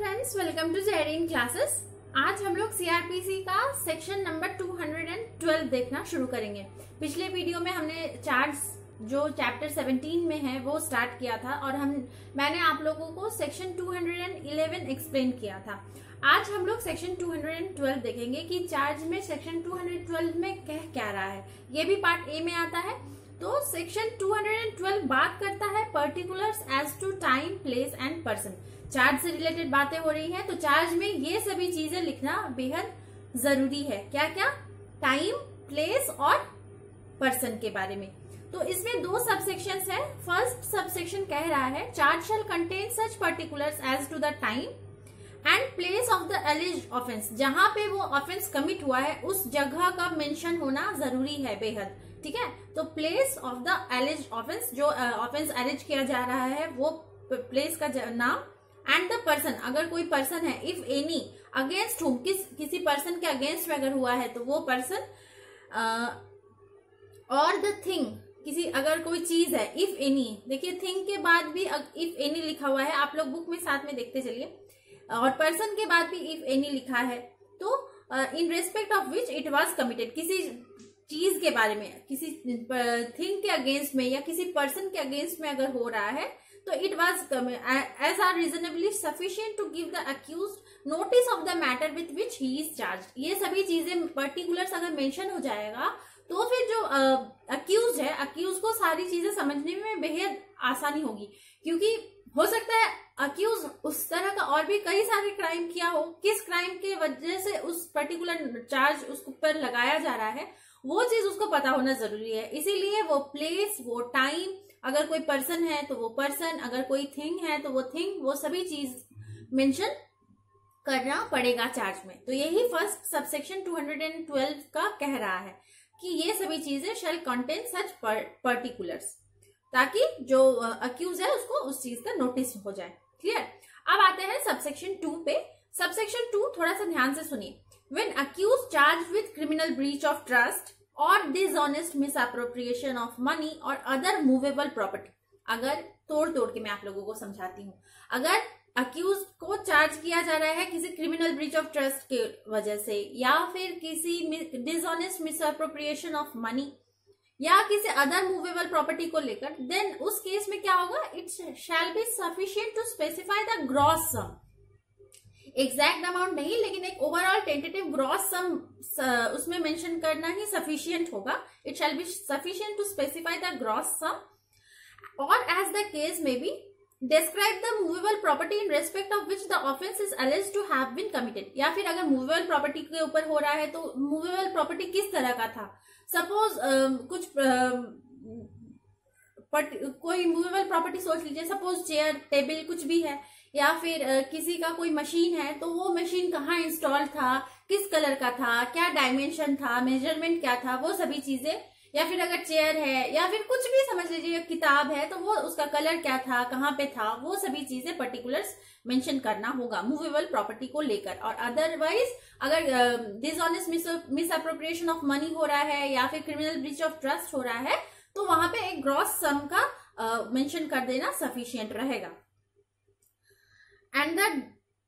Friends, welcome to Jerin classes. आज हम लोग सीआरपीसी का सेक्शन नंबर 212 देखना शुरू करेंगे। पिछले वीडियो में हमने चार्ट्स जो चैप्टर 17 में है वो स्टार्ट किया था और मैंने आप लोगों को सेक्शन 211 एक्सप्लेन किया था। आज हम लोग सेक्शन 212 देखेंगे कि चार्ज में सेक्शन 212 में कह क्या रहा है। ये भी पार्ट ए में आता है। तो सेक्शन 212 बात करता है particulars as to time, place and person. Charge से रिलेटेड बातें हो रही हैं, तो चार्ज में ये सभी चीजें लिखना बेहद जरूरी है। क्या क्या? टाइम, प्लेस और पर्सन के बारे में। तो इसमें दो सबसेक्शंस है। फर्स्ट सबसेक्शन कह रहा है charge shall contain such particulars as to the time and place of the alleged offence. जहां पे वो ऑफेंस कमिट हुआ है उस जगह का मेंशन होना जरूरी है बेहद। ठीक है, तो place of the alleged offence, जो ऑफेंस एलिज किया जा रहा है वो प्लेस का नाम, एंड द पर्सन, अगर कोई पर्सन है, इफ एनी, अगेंस्ट हुम, किसी पर्सन के अगेंस्ट में अगर हुआ है तो वो पर्सन, और द थिंग, किसी अगर कोई चीज है, इफ एनी, देखिए थिंग के बाद भी इफ एनी लिखा हुआ है, आप लोग बुक में साथ में देखते चलिए, और पर्सन के बाद भी इफ एनी लिखा है। तो इन respect of which it was committed, किसी चीज के बारे में, किसी थिंग के अगेंस्ट में या किसी पर्सन के अगेंस्ट में अगर हो रहा है तो it was as are reasonably sufficient to give the accused notice of the matter with which he is charged. ये सभी चीजें पर्टिकुलर्स अगर मेंशन हो जाएगा तो फिर जो अक्यूज है, अक्यूज को सारी चीजें समझने में बेहद आसानी होगी, क्योंकि हो सकता है अक्यूज उस तरह का और भी कई सारे क्राइम किया हो, किस क्राइम के वजह से उस पर्टिकुलर चार्ज उस ऊपर लगाया जा रहा है वो चीज उसको पता होना जरूरी है। इसीलिए वो प्लेस, वो टाइम, अगर कोई पर्सन है तो वो पर्सन, अगर कोई थिंग है तो वो थिंग, वो सभी चीज मेंशन करना पड़ेगा चार्ज में। तो यही फर्स्ट सबसेक्शन 212 का कह रहा है कि ये सभी चीजें शैल कंटेन सच पर्टिकुलर्स, ताकि जो अक्यूज है उसको उस चीज का नोटिस हो जाए। क्लियर? अब आते हैं सबसेक्शन 2 पे। सबसेक्शन 2 थोड़ा सा ध्यान से सुनिए। When accused charged with criminal breach of trust or dishonest misappropriation of money or other movable property, अगर तोड़ के मैं आप लोगों को समझाती हूँ, अगर अक्यूज को चार्ज किया जा रहा है किसी क्रिमिनल ब्रीच ऑफ ट्रस्ट के वजह से या फिर किसी डिसऑनेस्ट मिसअप्रोप्रिएशन ऑफ मनी या किसी अदर मूवेबल प्रॉपर्टी को लेकर, देन उस केस में क्या होगा? It shall be sufficient to specify the gross sum. Exact amount नहीं, लेकिन एक ओवरऑल टेंटेटिव ग्रॉस सम उसमें मेंशन करना ही सफिशिएंट होगा। It shall be sufficient to specify the gross sum और एज द केस में be describe the movable property in respect of which the offence is alleged to have been committed. या फिर अगर movable property के ऊपर हो रहा है तो मूवेबल प्रॉपर्टी किस तरह का था। सपोज कुछ कोई मूवेबल प्रॉपर्टी सोच लीजिए, सपोज चेयर, टेबल, कुछ भी है, या फिर किसी का कोई मशीन है तो वो मशीन कहाँ इंस्टॉल था, किस कलर का था, क्या डायमेंशन था, मेजरमेंट क्या था, वो सभी चीजें। या फिर अगर चेयर है या फिर कुछ भी समझ लीजिए, किताब है तो वो उसका कलर क्या था, कहाँ पे था, वो सभी चीजें पर्टिकुलर्स मेंशन करना होगा मूवेबल प्रॉपर्टी को लेकर। और अदरवाइज अगर डिसऑनेस्ट मिसअप्रोप्रिएशन ऑफ मनी हो रहा है या फिर क्रिमिनल ब्रीच ऑफ ट्रस्ट हो रहा है तो वहां पे एक ग्रॉस सम का मेंशन कर देना सफिशिएंट रहेगा। And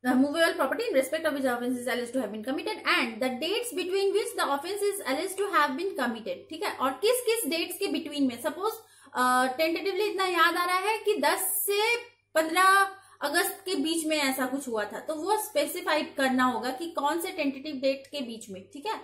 the movable property in respect of which the offence is alleged to have been committed and the dates between which the offence is alleged to have been committed। ठीक है, और किस किस dates के between में। Suppose tentatively इतना याद आ रहा है कि 10 से 15 अगस्त के बीच में ऐसा कुछ हुआ था, तो वो स्पेसिफाई करना होगा कि कौन से टेंटेटिव डेट के बीच में। ठीक है,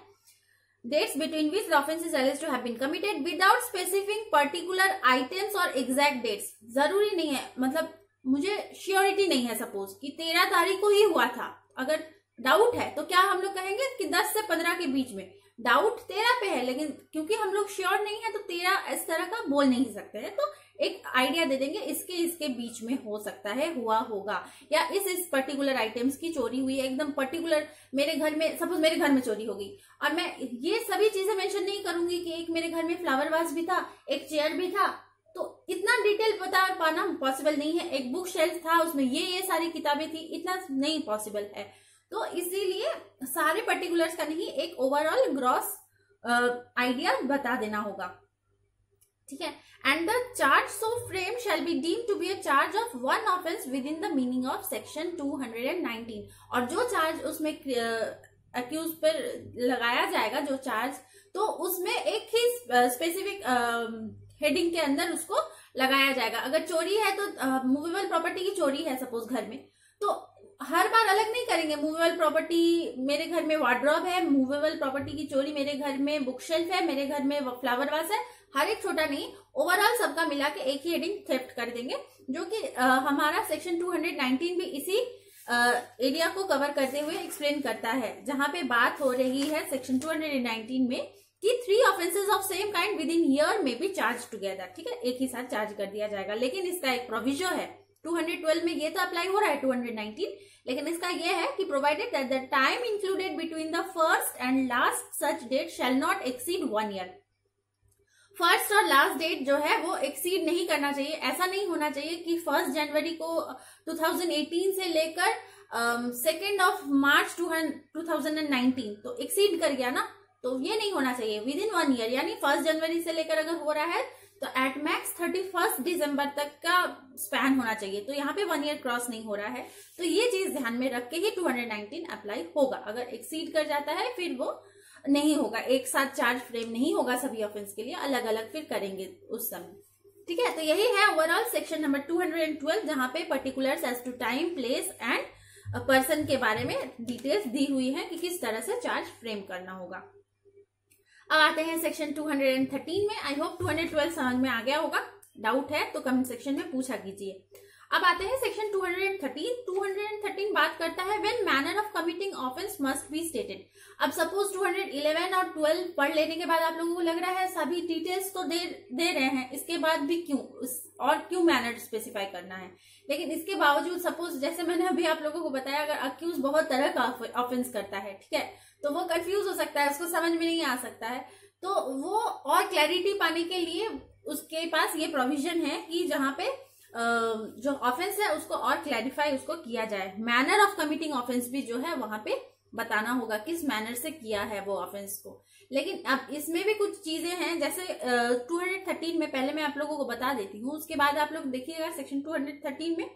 dates between which the offence is alleged to have been committed without specifying particular items और exact dates। जरूरी नहीं है, मतलब मुझे श्योरिटी नहीं है सपोज कि 13 तारीख को ही हुआ था, अगर डाउट है तो क्या हम लोग कहेंगे कि 10 से 15 के बीच में। डाउट 13 पे है, लेकिन क्योंकि हम लोग श्योर नहीं है तो 13 इस तरह का बोल नहीं सकते हैं, तो एक आइडिया दे देंगे इसके बीच में हो सकता है, हुआ होगा, या इस पर्टिकुलर आइटम्स की चोरी हुई है, एकदम पर्टिकुलर। मेरे घर में, सपोज मेरे घर में चोरी होगी और मैं ये सभी चीजें मेंशन नहीं करूंगी कि एक मेरे घर में फ्लावर वास भी था, एक चेयर भी था, तो इतना डिटेल बता पाना पॉसिबल नहीं है। एक बुक शेल्फ था, उसमें ये सारी किताबें थी, इतना नहीं पॉसिबल है। तो इसीलिए सारे पर्टिकुलर्स का नहीं, एक ओवरऑल ग्रॉस आइडिया बता देना होगा। ठीक है। And the charge so framed shall be deemed to be a charge of one offence within the meaning of section 219। और जो चार्ज उसमें अक्यूज पर लगाया जाएगा, जो चार्ज, तो उसमें एक ही स्पेसिफिक हेडिंग के अंदर उसको लगाया जाएगा। अगर चोरी है तो मूवेबल प्रॉपर्टी की चोरी है सपोज घर में, तो हर बार अलग नहीं करेंगे। मूवेबल प्रॉपर्टी मेरे घर में वार्डरोब है, मूवेबल प्रॉपर्टी की चोरी मेरे घर में बुक शेल्फ है, मेरे घर में फ्लावर वास है, हर एक छोटा नहीं, ओवरऑल सबका मिला के एक ही हेडिंग थेफ्ट कर देंगे, जो कि हमारा सेक्शन 219 भी इसी एरिया को कवर करते हुए एक्सप्लेन करता है, जहां पे बात हो रही है सेक्शन 219 में कि 3 offences of same kind with in year में बी चार्ज टुगेदर। ठीक है, एक ही साथ चार्ज कर दिया जाएगा। लेकिन इसका एक प्रोविजन है 212 में, ये तो अप्लाई हो रहा है 219, लेकिन इसका ये है कि provided that the time included between the first and last such date shall not exceed 1 year. First और लास्ट डेट जो है वो एक्सीड नहीं करना चाहिए। ऐसा नहीं होना चाहिए कि 1 जनवरी को 2018 से लेकर 2 मार्च 2019 तो एक्सीड कर गया ना, तो ये नहीं होना चाहिए। विद इन 1 ईयर, यानी 1 जनवरी से लेकर अगर हो रहा है तो एट मैक्स 31 दिसंबर तक का स्पैन होना चाहिए। तो यहाँ पे 1 ईयर क्रॉस नहीं हो रहा है, तो ये चीज ध्यान में रख के ही 219 अप्लाई होगा। अगर एक्सीड कर जाता है फिर वो नहीं होगा, एक साथ चार्ज फ्रेम नहीं होगा सभी ऑफेंस के लिए, अलग अलग फिर करेंगे उस समय। ठीक है, तो यही है ओवरऑल सेक्शन नंबर 212, जहां पे particulars as to time, place and person के बारे में डिटेल्स दी हुई है कि किस तरह से चार्ज फ्रेम करना होगा। अब आते हैं सेक्शन 213 में। आई होप 212 समझ में आ गया होगा, डाउट है तो कमेंट सेक्शन में पूछा कीजिए। अब आते हैं सेक्शन 213। 213 बात करता है when manner of committing offence must be stated. अब सपोज 211 और 12 पढ़ लेने के बाद आप लोगों को लग रहा है सभी डिटेल्स तो दे रहे हैं, इसके बाद भी क्यों मैनर स्पेसिफाई करना है। लेकिन इसके बावजूद सपोज जैसे मैंने अभी आप लोगों को बताया, अगर अक्यूज बहुत तरह का ऑफेंस करता है, ठीक है, तो वो कंफ्यूज हो सकता है, उसको समझ में नहीं आ सकता है, तो वो और क्लैरिटी पाने के लिए उसके पास ये प्रोविजन है कि जहां पे जो ऑफेंस है उसको और क्लैरिफाई उसको किया जाए। मैनर ऑफ कमिटिंग ऑफेंस भी जो है वहां पे बताना होगा किस मैनर से किया है वो ऑफेंस को। लेकिन अब इसमें भी कुछ चीजें हैं, जैसे 213 में पहले मैं आप लोगों को बता देती हूँ, उसके बाद आप लोग देखिएगा सेक्शन 213 में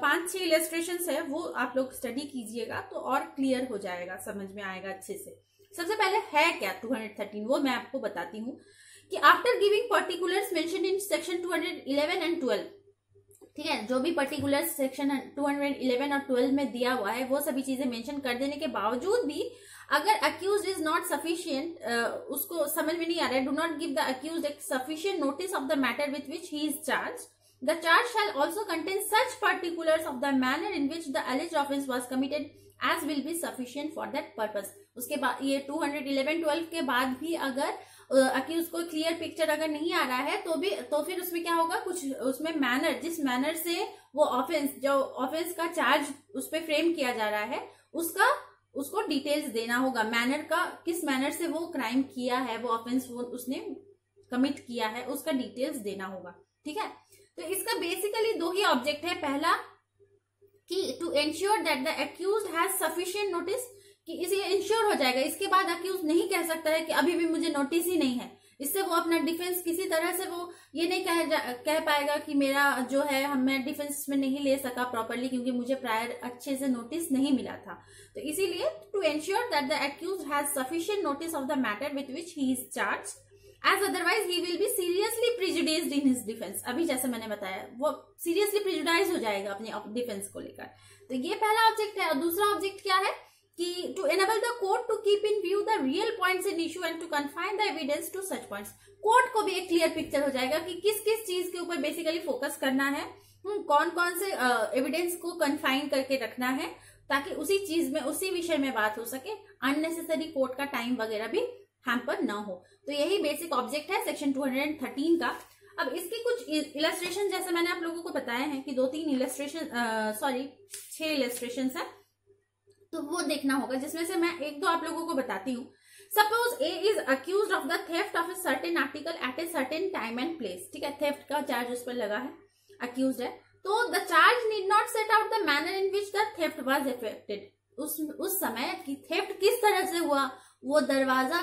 5-6 इलस्ट्रेशंस है, वो आप लोग स्टडी कीजिएगा तो और क्लियर हो जाएगा, समझ में आएगा अच्छे से। सबसे पहले है क्या 213, वो मैं आपको बताती हूँ कि after giving particulars mentioned in section 211 and 12, ठीक है, जो भी पर्टिकुलर सेक्शन 211 और 12 में दिया हुआ है वो सभी चीजें मेंशन कर देने के बावजूद भी अगर अक्यूज इज नॉट सफिशिएंट, उसको समझ में नहीं आ रहा है, do not give the accused एक sufficient notice of the matter with which he is charge, the charge shall also contain such particulars of the manner in which the alleged offence was committed as will be sufficient for that purpose. उसके बाद ये 211-12 के बाद भी अगर accused को clear picture अगर नहीं आ रहा है तो फिर उसमें क्या होगा, कुछ उसमें मैनर, जिस मैनर से वो ऑफेंस, जो ऑफेंस का चार्ज उस पर फ्रेम किया जा रहा है उसको डिटेल्स देना होगा। मैनर का, किस मैनर से वो क्राइम किया है, वो ऑफेंस वो उसने कमिट किया है, उसका डिटेल्स देना होगा। ठीक है, तो इसका बेसिकली 2 ही ऑब्जेक्ट है। पहला कि to ensure that the accused has sufficient notice, कि इसे इंश्योर हो जाएगा, इसके बाद अक्यूज नहीं कह सकता है कि अभी भी मुझे नोटिस ही नहीं है। इससे वो अपना डिफेंस किसी तरह से वो ये नहीं कह पाएगा कि मेरा जो है मैं डिफेंस में नहीं ले सका प्रॉपरली क्योंकि मुझे प्रायर अच्छे से नोटिस नहीं मिला था। तो इसीलिए to ensure that the accused has sufficient notice of the matter with which he is charge, as otherwise he will be seriously prejudiced in his defence. अभी जैसे मैंने बताया वो सीरियसली प्रिजुडाइज हो जाएगा अपने डिफेंस को लेकर। तो ये पहला ऑब्जेक्ट है। और दूसरा ऑब्जेक्ट क्या है कि to enable the court to keep in view the real points in issue and to confine the evidence to such points. Court को भी एक क्लियर पिक्चर हो जाएगा कि किस किस चीज के ऊपर बेसिकली फोकस करना है, कौन कौन से एविडेंस को कन्फाइन करके रखना है, ताकि उसी चीज में, उसी विषय में बात हो सके, अननेसेसरी कोर्ट का टाइम वगैरह भी हैम्पर ना हो। तो यही बेसिक ऑब्जेक्ट है सेक्शन 213 का। अब इसके कुछ इलस्ट्रेशन जैसे मैंने आप लोगों को बताया है कि 2-3 इलस्ट्रेशन 6 इलस्ट्रेशन है, तो वो देखना होगा, जिसमें से मैं 1-2 आप लोगों को बताती हूँ। Suppose A is accused of the theft of a certain article at a certain time and place. ठीक है, थेफ्ट का चार्ज उस पर लगा है, अक्यूज्ड है, तो the charge need not set out the manner in which the theft was affected. उस समय की थेफ्ट किस तरह से हुआ वो दरवाजा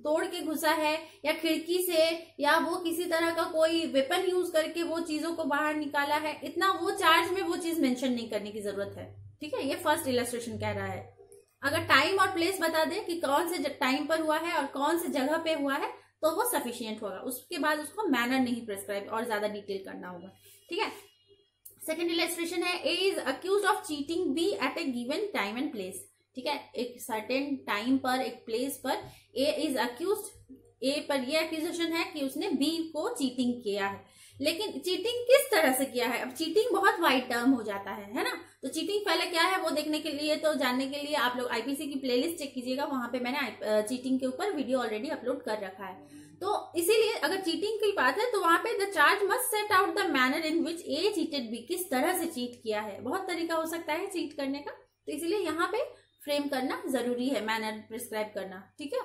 तोड़ के घुसा है या खिड़की से, या वो किसी तरह का कोई वेपन यूज करके वो चीजों को बाहर निकाला है, इतना वो चार्ज में वो चीज मेंशन नहीं करने की जरूरत है। ठीक है, ये फर्स्ट इलस्ट्रेशन कह रहा है। अगर टाइम और प्लेस बता दे कि कौन से टाइम पर हुआ है और कौन से जगह पे हुआ है तो वो सफिशियंट होगा। उसके बाद उसको मैनर नहीं प्रिस्क्राइब और ज्यादा डिटेल करना होगा। ठीक है, सेकेंड इलस्ट्रेशन है A is accuse of cheating B at a given time and place. ठीक है, एक सर्टेन टाइम पर, एक प्लेस पर ए इज अक्यूज, ए पर ये एक्यूजेशन है कि उसने बी को चीटिंग किया है। लेकिन चीटिंग किस तरह से किया है? अब चीटिंग बहुत वाइड टर्म हो जाता है ना। तो चीटिंग पहले क्या है वो देखने के लिए, तो जानने के लिए आप लोग आईपीसी की प्लेलिस्ट चेक कीजिएगा, वहां पे मैंने चीटिंग के ऊपर वीडियो ऑलरेडी अपलोड कर रखा है। तो इसीलिए अगर चीटिंग की बात है तो वहां पे the charge must set out the manner in which A cheated B, किस तरह से चीट किया है। बहुत तरीका हो सकता है चीट करने का, तो इसीलिए यहाँ पे फ्रेम करना जरूरी है, मैनर प्रिस्क्राइब करना। ठीक है,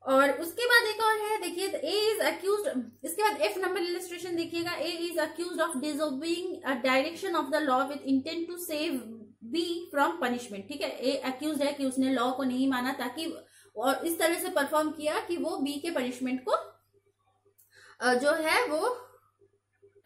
और उसके बाद एक और है, देखिए ए इज अक्यूज्ड, इसके बाद एफ नंबर इलस्ट्रेशन देखिएगा। A is accused of disobeying a direction of the law with intent to save B from punishment. ठीक है, ए अक्यूज्ड है कि उसने लॉ को नहीं माना ताकि, और इस तरह से परफॉर्म किया कि वो बी के पनिशमेंट को जो है वो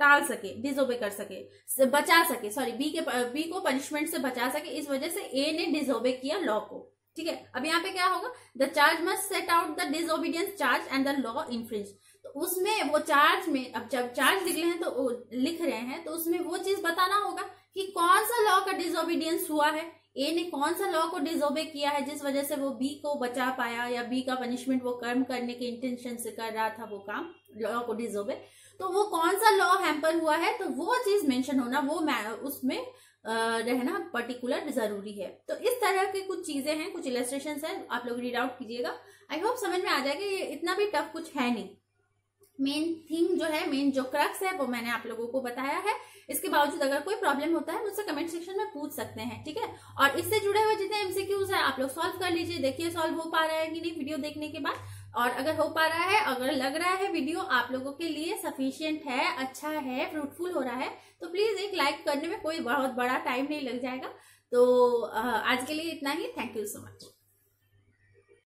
टाल सके, डिसओबे कर सके, बचा सके, सॉरी बी को पनिशमेंट से बचा सके। इस वजह से ए ने डिसओबे किया लॉ को। ठीक है, अब यहाँ पे क्या होगा, the charge must set out the disobedience charge and the law infringe. तो उसमें वो चार्ज में, अब जब चार्ज लिख रहे हैं तो उसमें वो चीज बताना होगा कि कौन सा लॉ का डिसओबीडियंस हुआ है, ए ने कौन सा लॉ को डिसओबे किया है जिस वजह से वो बी को बचा पाया, या बी का पनिशमेंट वो कम करने के इंटेंशन से कर रहा था वो काम, लॉ को डिसओबे। तो वो कौन सा लॉ हैम्पर हुआ है, तो वो चीज मेंशन होना, वो उसमें रहना पर्टिकुलर जरूरी है। तो इस तरह की कुछ चीजें हैं, कुछ इलस्ट्रेशंस हैं, आप लोग रीड आउट कीजिएगा। आई होप समझ में आ जाएगा, ये इतना भी टफ कुछ है नहीं। मेन थिंग जो है, मेन जो क्रक्स है वो मैंने आप लोगों को बताया है। इसके बावजूद अगर कोई प्रॉब्लम होता है मुझसे कमेंट सेक्शन में पूछ सकते हैं। ठीक है, और इससे जुड़े हुए जितने एमसीक्यूज है आप लोग सॉल्व कर लीजिए, देखिए सॉल्व हो पा रहा है कि नहीं वीडियो देखने के बाद। और अगर हो पा रहा है, अगर लग रहा है वीडियो आप लोगों के लिए सफिशिएंट है, अच्छा है, फ्रूटफुल हो रहा है, तो प्लीज एक लाइक करने में कोई बहुत बड़ा टाइम नहीं लग जाएगा। तो आज के लिए इतना ही। Thank you so much.